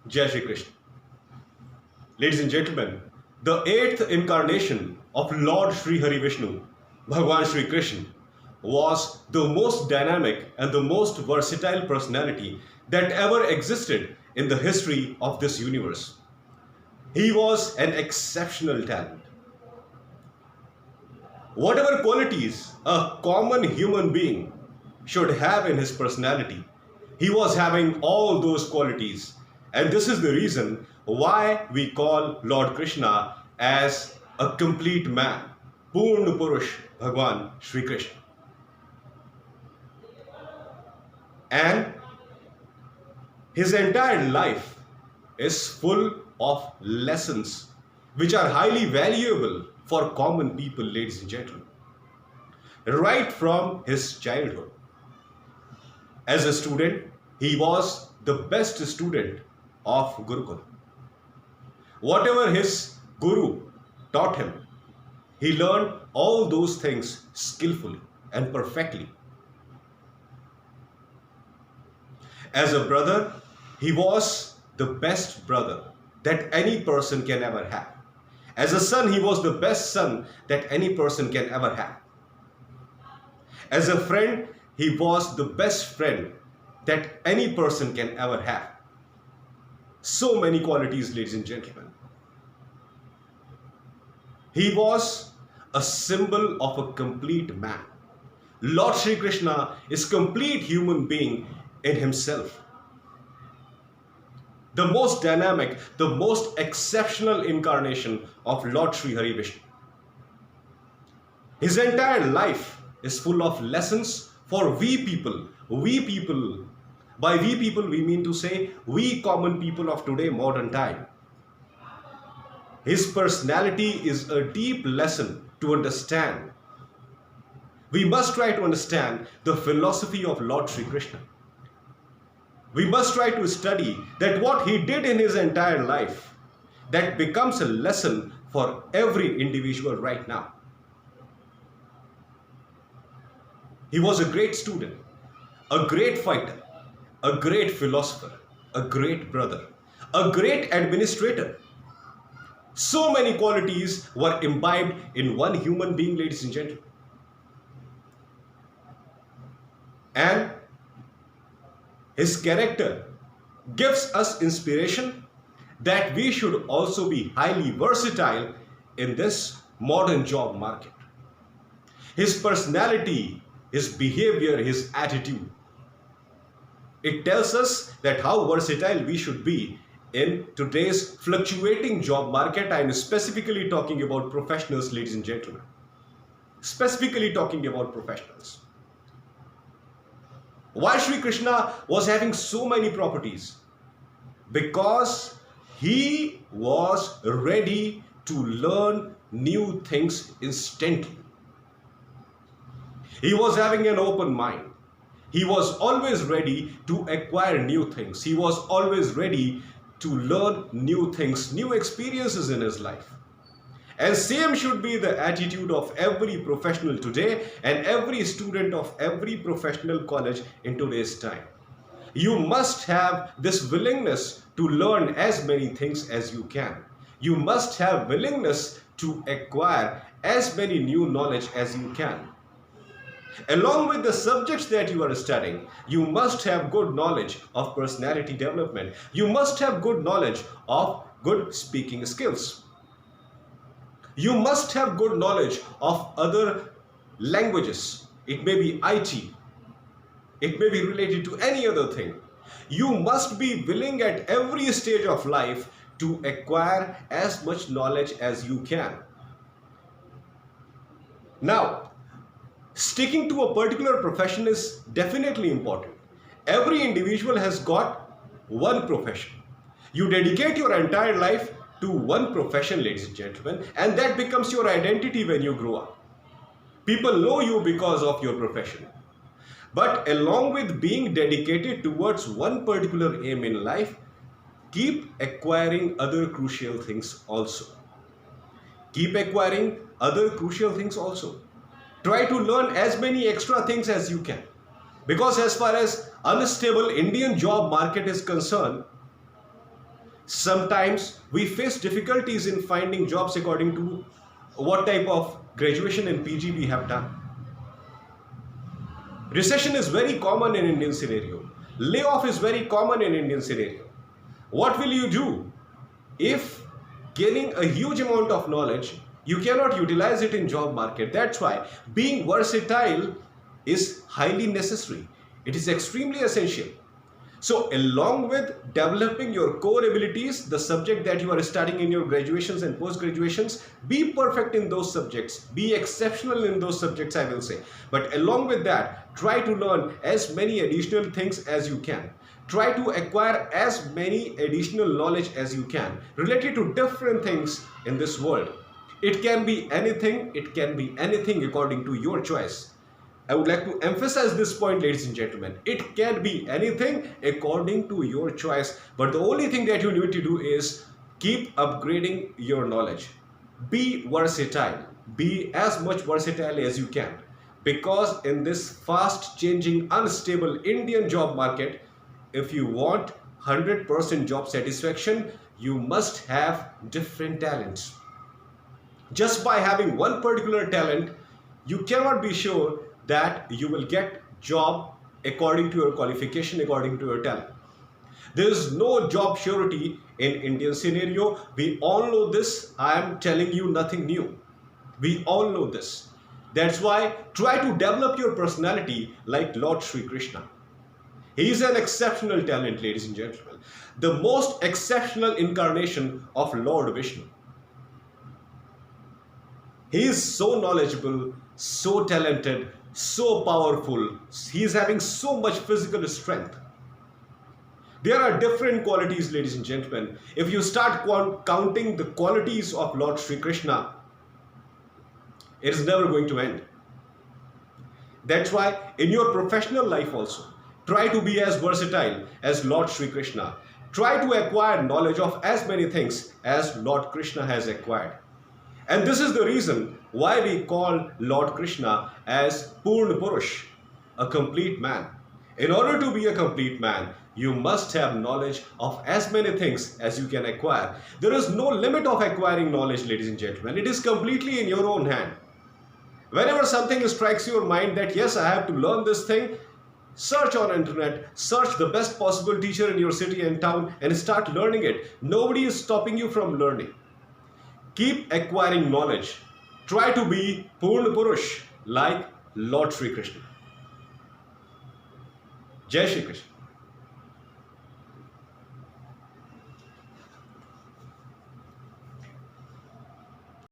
Jai Shri Krishna. Ladies and gentlemen, the eighth incarnation of Lord Sri Hari Vishnu, Bhagwan Sri Krishna, was the most dynamic and the most versatile personality that ever existed in the history of this universe. He was an exceptional talent. Whatever qualities a common human being should have in his personality, he was having all those qualities. And this is the reason why we call Lord Krishna as a complete man, Purna Purush Bhagwan Sri Krishna. And his entire life is full of lessons which are highly valuable for common people, ladies and gentlemen. Right from his childhood. As a student, he was the best student of Gurukul. Whatever his guru taught him, he learned all those things skillfully and perfectly. As a brother, he was the best brother that any person can ever have. As a son, he was the best son that any person can ever have. As a friend, he was the best friend that any person can ever have. So many qualities, ladies and gentlemen. He was a symbol of a complete man. Lord Sri Krishna is complete human being in himself. The most dynamic, the most exceptional incarnation of Lord Sri Hari Vishnu. His entire life is full of lessons for we people. We people, by we people we mean to say we common people of today modern time. His personality is a deep lesson to understand. We must try to understand the philosophy of Lord Sri Krishna. We must try to study that what he did in his entire life, that becomes a lesson for every individual right now. He was a great student, a great fighter, a great philosopher, a great brother, a great administrator. So many qualities were imbibed in one human being, ladies and gentlemen. And his character gives us inspiration that we should also be highly versatile in this modern job market. His personality, his behavior, his attitude, it tells us that how versatile we should be in today's fluctuating job market. I am specifically talking about professionals, ladies and gentlemen. Specifically talking about professionals. Why Sri Krishna was having so many properties? Because he was ready to learn new things instantly. He was having an open mind. He was always ready to acquire new things. He was always ready to learn new things, new experiences in his life. And same should be the attitude of every professional today and every student of every professional college in today's time. You must have this willingness to learn as many things as you can. You must have willingness to acquire as many new knowledge as you can. Along with the subjects that you are studying, you must have good knowledge of personality development. You must have good knowledge of good speaking skills. You must have good knowledge of other languages. It may be IT. It may be related to any other thing. You must be willing at every stage of life to acquire as much knowledge as you can. Now, sticking to a particular profession is definitely important. Every individual has got one profession. You dedicate your entire life to one profession, ladies and gentlemen, and that becomes your identity when you grow up. People know you because of your profession. But along with being dedicated towards one particular aim in life, keep acquiring other crucial things also. Keep acquiring other crucial things also. Try to learn as many extra things as you can. Because as far as unstable Indian job market is concerned, Sometimes we face difficulties in finding jobs according to what type of graduation and PG we have done. Recession is very common in Indian scenario. Layoff is very common in Indian scenario. What will you do if gaining a huge amount of knowledge, you cannot utilize it in job market? That's why being versatile is highly necessary. It is extremely essential. So along with developing your core abilities, the subject that you are studying in your graduations and post graduations, be perfect in those subjects, be exceptional in those subjects, I will say. But along with that, try to learn as many additional things as you can. Try to acquire as many additional knowledge as you can related to different things in this world. It can be anything according to your choice. I would like to emphasize this point, ladies and gentlemen. It can be anything according to your choice. But the only thing that you need to do is keep upgrading your knowledge. Be versatile. Be as much versatile as you can. Because in this fast changing, unstable Indian job market, if you want 100% job satisfaction, you must have different talents. Just by having one particular talent, you cannot be sure that you will get job according to your qualification, according to your talent. There is no job surety in Indian scenario. We all know this. I am telling you nothing new. We all know this. That's why try to develop your personality like Lord Sri Krishna. He is an exceptional talent, ladies and gentlemen. The most exceptional incarnation of Lord Vishnu. He is so knowledgeable, so talented, so powerful. He is having so much physical strength. There are different qualities, ladies and gentlemen. If you start counting the qualities of Lord Sri Krishna, it is never going to end. That's why in your professional life also, try to be as versatile as Lord Sri Krishna. Try to acquire knowledge of as many things as Lord Krishna has acquired. And this is the reason why we call Lord Krishna as Purna Purush, a complete man. In order to be a complete man, you must have knowledge of as many things as you can acquire. There is no limit of acquiring knowledge, ladies and gentlemen. It is completely in your own hand. Whenever something strikes your mind that yes, I have to learn this thing, search on internet, search the best possible teacher in your city and town and start learning it. Nobody is stopping you from learning. Keep acquiring knowledge. Try to be Purna Purush like Lord Sri Krishna. Jai Shri Krishna.